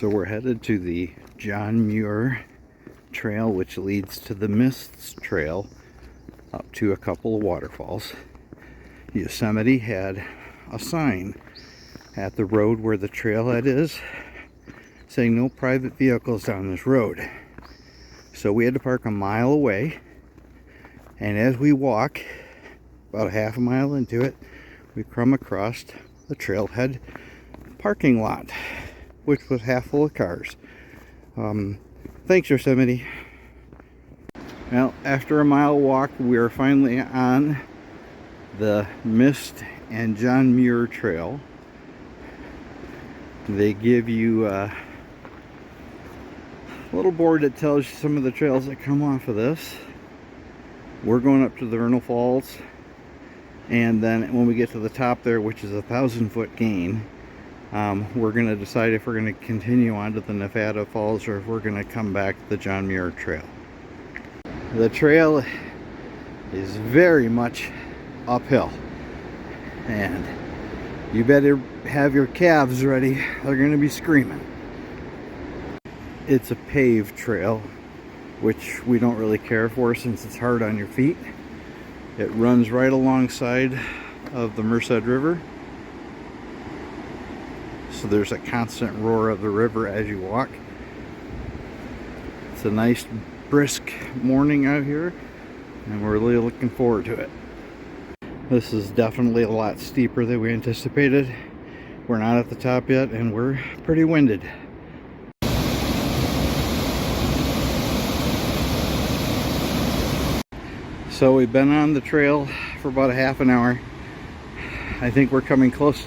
So we're headed to the John Muir Trail, which leads to the Mists Trail up to a couple of waterfalls. Yosemite had a sign at the road where the trailhead is saying no private vehicles down this road. So we had to park a mile away, and as we walk about a half a mile into it, we come across the trailhead parking lot, which was half full of cars. Thanks, Yosemite. Well, after a mile walk, we are finally on the Mist and John Muir Trail. They give you a little board that tells you some of the trails that come off of this. We're going up to the Vernal Falls, and then when we get to the top there, which is a 1,000-foot gain, we're going to decide if we're going to continue on to the Nevada Falls or if we're going to come back to the John Muir Trail. The trail is very much uphill, and you better have your calves ready. They're going to be screaming. It's a paved trail, which we don't really care for since it's hard on your feet. It runs right alongside of the Merced River, so there's a constant roar of the river as you walk. It's a nice brisk morning out here, and we're really looking forward to it. This is definitely a lot steeper than we anticipated. We're not at the top yet, and we're pretty winded. So we've been on the trail for about a half an hour. I think we're coming close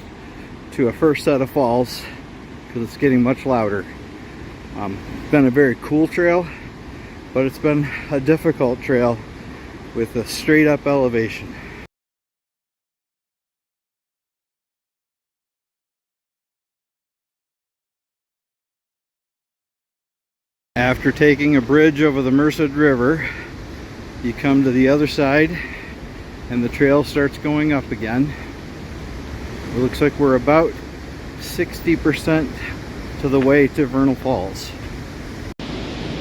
to a first set of falls because it's getting much louder. It's been a very cool trail, but it's been a difficult trail with a straight up elevation. After taking a bridge over the Merced River, you come to the other side and the trail starts going up again. It looks like we're about 60% to the way to Vernal Falls.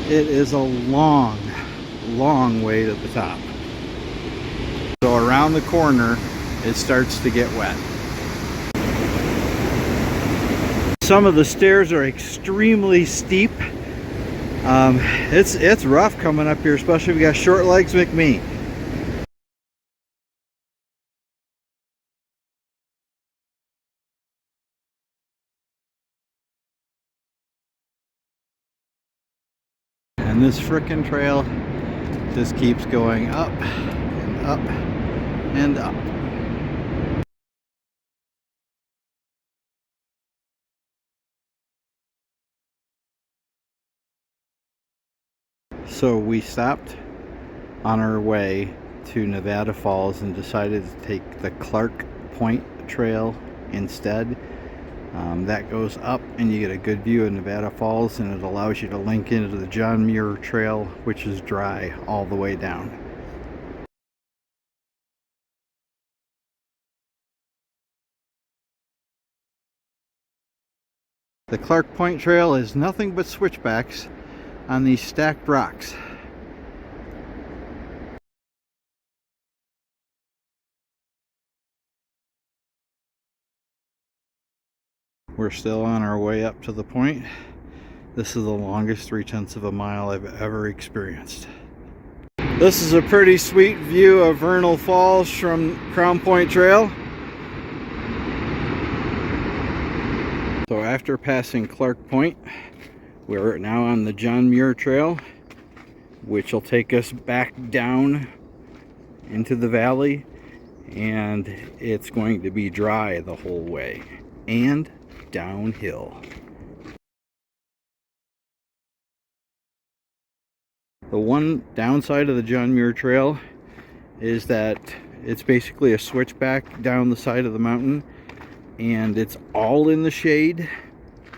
It is a long, long way to the top. So around the corner, it starts to get wet. Some of the stairs are extremely steep. It's rough coming up here, especially if you got short legs like me. And this frickin' trail just keeps going up and up and up. So we stopped on our way to Nevada Falls and decided to take the Clark Point Trail instead. That goes up and you get a good view of Nevada Falls, and it allows you to link into the John Muir Trail, which is dry all the way down. The Clark Point Trail is nothing but switchbacks on these stacked rocks. We're still on our way up to the point. This is the longest 3/10 of a mile I've ever experienced. This is a pretty sweet view of Vernal Falls from Crown Point Trail. So after passing Clark Point, we're now on the John Muir Trail, which will take us back down into the valley, and it's going to be dry the whole way and downhill. The one downside of the John Muir Trail is that it's basically a switchback down the side of the mountain, and it's all in the shade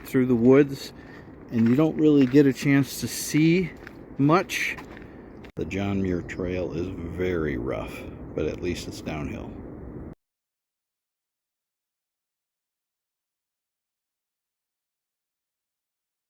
through the woods, and you don't really get a chance to see much. The John Muir Trail is very rough, but at least it's downhill.